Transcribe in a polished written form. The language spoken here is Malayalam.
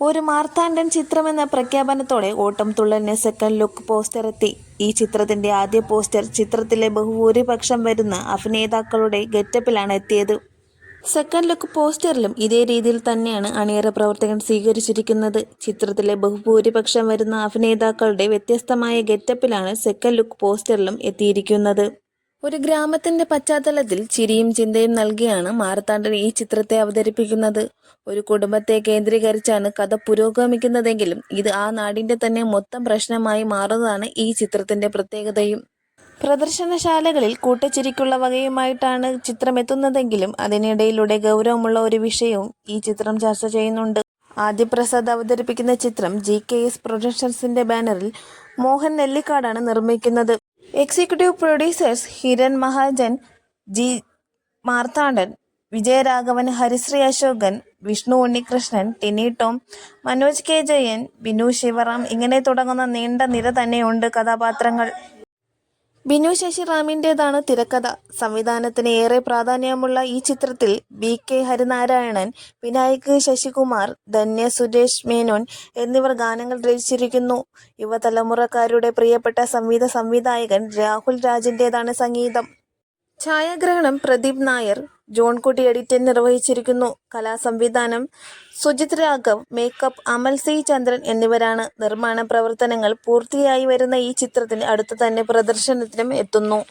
ഒരു മാർത്താണ്ഡൻ ചിത്രമെന്ന പ്രഖ്യാപനത്തോടെ ഓട്ടം തുള്ളലിന് സെക്കൻഡ് ലുക്ക് പോസ്റ്റർ എത്തി. ഈ ചിത്രത്തിന്റെ ആദ്യ പോസ്റ്റർ ചിത്രത്തിലെ ബഹുഭൂരിപക്ഷം വരുന്ന അഭിനേതാക്കളുടെ ഗെറ്റപ്പിലാണ് എത്തിയത്. സെക്കൻഡ് ലുക്ക് പോസ്റ്ററിലും ഇതേ രീതിയിൽ തന്നെയാണ് അണിയറ പ്രവർത്തകർ സ്വീകരിച്ചിരിക്കുന്നത്. ചിത്രത്തിലെ ബഹുഭൂരിപക്ഷം വരുന്ന അഭിനേതാക്കളുടെ വ്യത്യസ്തമായ ഗെറ്റപ്പിലാണ് സെക്കൻഡ് ലുക്ക് പോസ്റ്ററിലും എത്തിയിരിക്കുന്നത്. ഒരു ഗ്രാമത്തിന്റെ പശ്ചാത്തലത്തിൽ ചിരിയും ചിന്തയും നൽകിയാണ് മാർത്താണ്ഡൻ ഈ ചിത്രത്തെ അവതരിപ്പിക്കുന്നത്. ഒരു കുടുംബത്തെ കേന്ദ്രീകരിച്ചാണ് കഥ പുരോഗമിക്കുന്നതെങ്കിലും ഇത് ആ നാടിന്റെ തന്നെ മൊത്തം പ്രശ്നമായി മാറുന്നതാണ് ഈ ചിത്രത്തിന്റെ പ്രത്യേകതയും. പ്രദർശനശാലകളിൽ കൂട്ടച്ചിരിക്കുള്ള വകയുമായിട്ടാണ് ചിത്രം എത്തുന്നതെങ്കിലും അതിനിടയിലൂടെ ഗൗരവമുള്ള ഒരു വിഷയവും ഈ ചിത്രം ചർച്ച ചെയ്യുന്നുണ്ട്. ആദിപ്രസാദ് അവതരിപ്പിക്കുന്ന ചിത്രം GKS പ്രൊഡക്ഷൻസിന്റെ ബാനറിൽ മോഹൻ നെല്ലിക്കാടാണ് നിർമ്മിക്കുന്നത്. Executive producers Hiran Mahajan, G Marthandan, Vijayaraghavan, Harisree Ashokan, Vishnu Unnikrishnan, Tini Tom, Manoj K Jayan, Binu Sivaram ഇങ്ങനെ തുടങ്ങുന്ന നീണ്ട നിര തന്നെയുണ്ട് കഥാപാത്രങ്ങൾ. ബിനു ശശിറാമിൻ്റെതാണ് തിരക്കഥ. സംവിധാനത്തിന് ഏറെ പ്രാധാന്യമുള്ള ഈ ചിത്രത്തിൽ BK ഹരിനാരായണൻ, വിനായക് ശശികുമാർ, ധന്യ സുരേഷ് മേനോൻ എന്നിവർ ഗാനങ്ങൾ രചിച്ചിരിക്കുന്നു. യുവതലമുറക്കാരുടെ പ്രിയപ്പെട്ട സംവിധായകൻ രാഹുൽ രാജിൻ്റെതാണ് സംഗീതം. ഛായാഗ്രഹണം പ്രദീപ് നായർ, ജോൺകുട്ടി എഡിറ്റിംഗ് നിർവഹിച്ചിരിക്കുന്നു. കലാസംവിധാനം സുജിത് രാഘവ്, മേക്കപ്പ് അമൽ C ചന്ദ്രൻ എന്നിവരാണ്. നിർമ്മാണ പ്രവർത്തനങ്ങൾ പൂർത്തിയായി വരുന്ന ഈ ചിത്രത്തിന് അടുത്തു തന്നെ പ്രദർശനത്തിനും എത്തുന്നു.